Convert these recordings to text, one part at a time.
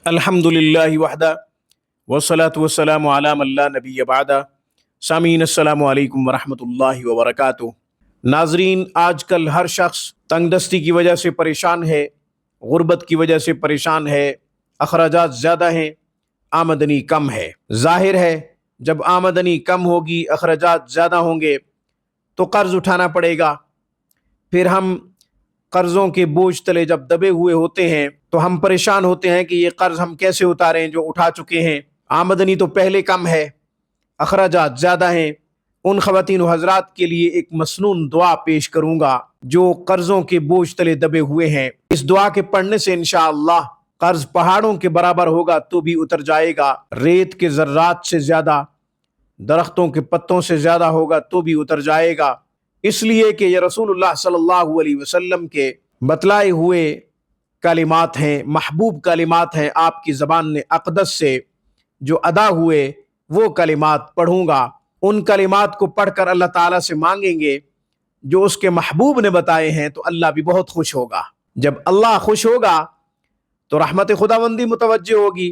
الحمدللہ وحدہ والصلاة والسلام علی من لا نبی بعدہ۔ سامعین السلام علیکم ورحمۃ اللہ وبرکاتہ۔ ناظرین، آج کل ہر شخص تنگ دستی کی وجہ سے پریشان ہے، غربت کی وجہ سے پریشان ہے، اخراجات زیادہ ہیں، آمدنی کم ہے۔ ظاہر ہے جب آمدنی کم ہوگی، اخراجات زیادہ ہوں گے تو قرض اٹھانا پڑے گا۔ پھر ہم قرضوں کے بوجھ تلے جب دبے ہوئے ہوتے ہیں تو ہم پریشان ہوتے ہیں کہ یہ قرض ہم کیسے اتاریں جو اٹھا چکے ہیں۔ آمدنی تو پہلے کم ہے، اخراجات زیادہ ہیں۔ ان خواتین و حضرات کے لیے ایک مسنون دعا پیش کروں گا جو قرضوں کے بوجھ تلے دبے ہوئے ہیں۔ اس دعا کے پڑھنے سے انشاءاللہ قرض پہاڑوں کے برابر ہوگا تو بھی اتر جائے گا، ریت کے ذرات سے زیادہ، درختوں کے پتوں سے زیادہ ہوگا تو بھی اتر جائے گا۔ اس لیے کہ یہ رسول اللہ صلی اللہ علیہ وسلم کے بتلائے ہوئے کلمات ہیں، محبوب کلمات ہیں، آپ کی زبان اقدس سے جو ادا ہوئے وہ کلمات پڑھوں گا۔ ان کلمات کو پڑھ کر اللہ تعالیٰ سے مانگیں گے جو اس کے محبوب نے بتائے ہیں تو اللہ بھی بہت خوش ہوگا۔ جب اللہ خوش ہوگا تو رحمت خداوندی متوجہ ہوگی،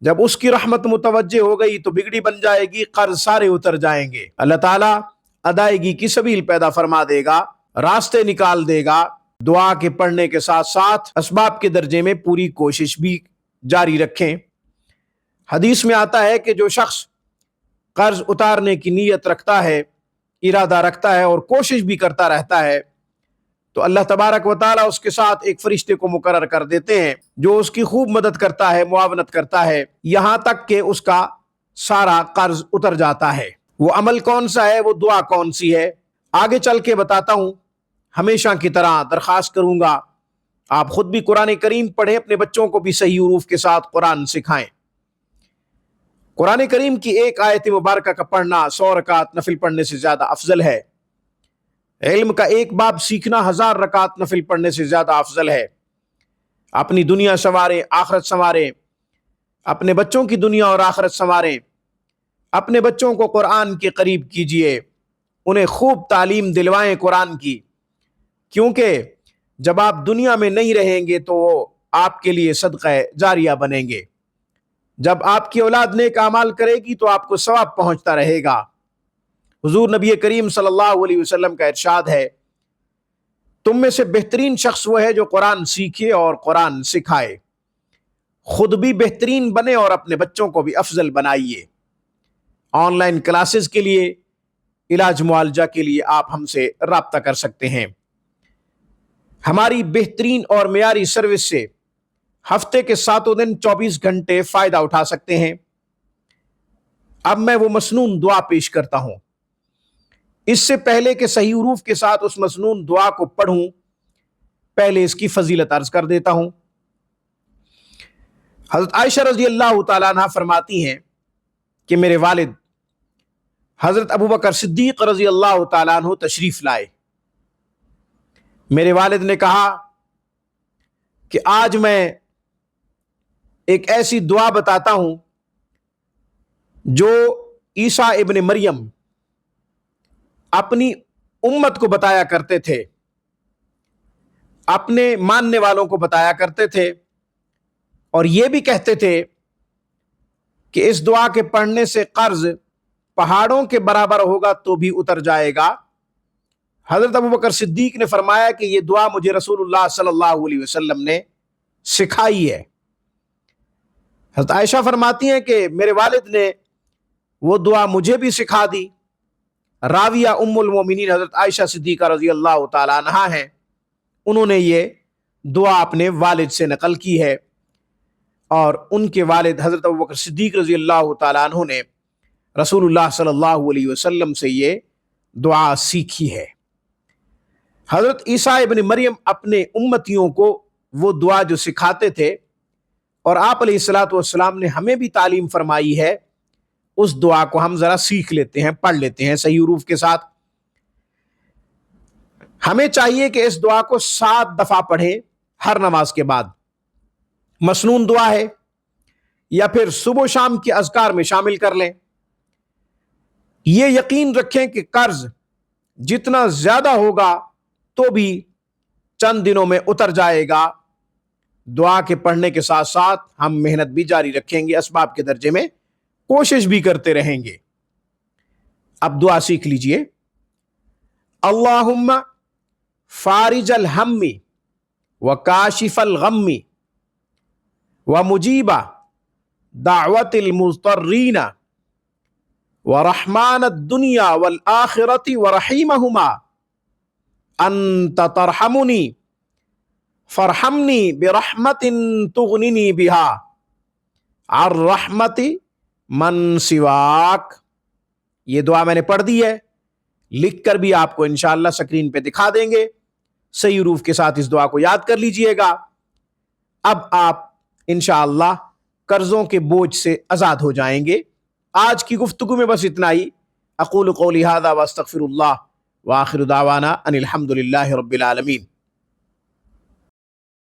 جب اس کی رحمت متوجہ ہو گئی تو بگڑی بن جائے گی، قرض سارے اتر جائیں گے، اللہ تعالیٰ ادائیگی کی سبیل پیدا فرما دے گا، راستے نکال دے گا۔ دعا کے پڑھنے کے ساتھ ساتھ اسباب کے درجے میں پوری کوشش بھی جاری رکھیں۔ حدیث میں آتا ہے کہ جو شخص قرض اتارنے کی نیت رکھتا ہے، ارادہ رکھتا ہے اور کوشش بھی کرتا رہتا ہے تو اللہ تبارک و تعالیٰ اس کے ساتھ ایک فرشتے کو مقرر کر دیتے ہیں جو اس کی خوب مدد کرتا ہے، معاونت کرتا ہے، یہاں تک کہ اس کا سارا قرض اتر جاتا ہے۔ وہ عمل کون سا ہے، وہ دعا کون سی ہے، آگے چل کے بتاتا ہوں۔ ہمیشہ کی طرح درخواست کروں گا آپ خود بھی قرآن کریم پڑھیں، اپنے بچوں کو بھی صحیح حروف کے ساتھ قرآن سکھائیں۔ قرآن کریم کی ایک آیت مبارکہ کا پڑھنا 100 رکعت نفل پڑھنے سے زیادہ افضل ہے۔ علم کا ایک باب سیکھنا 1000 رکعت نفل پڑھنے سے زیادہ افضل ہے۔ اپنی دنیا سنواریں، آخرت سنواریں، اپنے بچوں کی دنیا اور آخرت سنواریں۔ اپنے بچوں کو قرآن کے قریب کیجئے، انہیں خوب تعلیم دلوائیں قرآن کی، کیونکہ جب آپ دنیا میں نہیں رہیں گے تو وہ آپ کے لیے صدقہ جاریہ بنیں گے۔ جب آپ کی اولاد نیک اعمال کرے گی تو آپ کو ثواب پہنچتا رہے گا۔ حضور نبی کریم صلی اللہ علیہ وسلم کا ارشاد ہے، تم میں سے بہترین شخص وہ ہے جو قرآن سیکھے اور قرآن سکھائے۔ خود بھی بہترین بنے اور اپنے بچوں کو بھی افضل بنائیے۔ آن لائن کلاسز کے لیے، علاج معالجہ کے لیے آپ ہم سے رابطہ کر سکتے ہیں۔ ہماری بہترین اور معیاری سروس سے ہفتے کے 7 دن 24 گھنٹے فائدہ اٹھا سکتے ہیں۔ اب میں وہ مسنون دعا پیش کرتا ہوں۔ اس سے پہلے کہ صحیح حروف کے ساتھ اس مسنون دعا کو پڑھوں، پہلے اس کی فضیلت عرض کر دیتا ہوں۔ حضرت عائشہ رضی اللہ تعالیٰ عنہ فرماتی ہیں کہ میرے والد حضرت ابوبکر صدیق رضی اللہ تعالیٰ عنہ تشریف لائے۔ میرے والد نے کہا کہ آج میں ایک ایسی دعا بتاتا ہوں جو عیسیٰ ابن مریم اپنی امت کو بتایا کرتے تھے، اپنے ماننے والوں کو بتایا کرتے تھے، اور یہ بھی کہتے تھے کہ اس دعا کے پڑھنے سے قرض پہاڑوں کے برابر ہوگا تو بھی اتر جائے گا۔ حضرت ابوبکر صدیق نے فرمایا کہ یہ دعا مجھے رسول اللہ صلی اللہ علیہ وسلم نے سکھائی ہے۔ حضرت عائشہ فرماتی ہیں کہ میرے والد نے وہ دعا مجھے بھی سکھا دی۔ راویہ ام المومنین حضرت عائشہ صدیقہ رضی اللہ تعالی عنہا ہیں، انہوں نے یہ دعا اپنے والد سے نقل کی ہے، اور ان کے والد حضرت ابوبکر صدیق رضی اللہ تعالیٰ عنہ نے رسول اللہ صلی اللہ علیہ وسلم سے یہ دعا سیکھی ہے۔ حضرت عیسیٰ ابن مریم اپنے امتیوں کو وہ دعا جو سکھاتے تھے اور آپ علیہ الصلوۃ والسلام نے ہمیں بھی تعلیم فرمائی ہے، اس دعا کو ہم ذرا سیکھ لیتے ہیں، پڑھ لیتے ہیں صحیح حروف کے ساتھ۔ ہمیں چاہیے کہ اس دعا کو 7 دفعہ پڑھیں ہر نماز کے بعد۔ مسنون دعا ہے، یا پھر صبح و شام کے اذکار میں شامل کر لیں۔ یہ یقین رکھیں کہ قرض جتنا زیادہ ہوگا تو بھی چند دنوں میں اتر جائے گا، دعا کے پڑھنے کے ساتھ ساتھ ہم محنت بھی جاری رکھیں گے، اسباب کے درجے میں کوشش بھی کرتے رہیں گے۔ اب دعا سیکھ لیجئے۔ اللہم فارج الہم وکاشف الغم ومجیب دعوت المضطرین ورحمن الدنیا والآخرت ورحیمہما انت ترحمنی فرحمنی برحمت تغننی بہا عن رحمت من سواک۔ یہ دعا میں نے پڑھ دی ہے، لکھ کر بھی آپ کو انشاءاللہ سکرین پہ دکھا دیں گے۔ صحیح حروف کے ساتھ اس دعا کو یاد کر لیجئے گا۔ اب آپ انشاءاللہ قرضوں کے بوجھ سے آزاد ہو جائیں گے۔ آج کی گفتگو میں بس اتنا ہی۔ اقول قولی ھذا واستغفر اللہ وآخر دعوانا ان الحمد للہ رب العالمین۔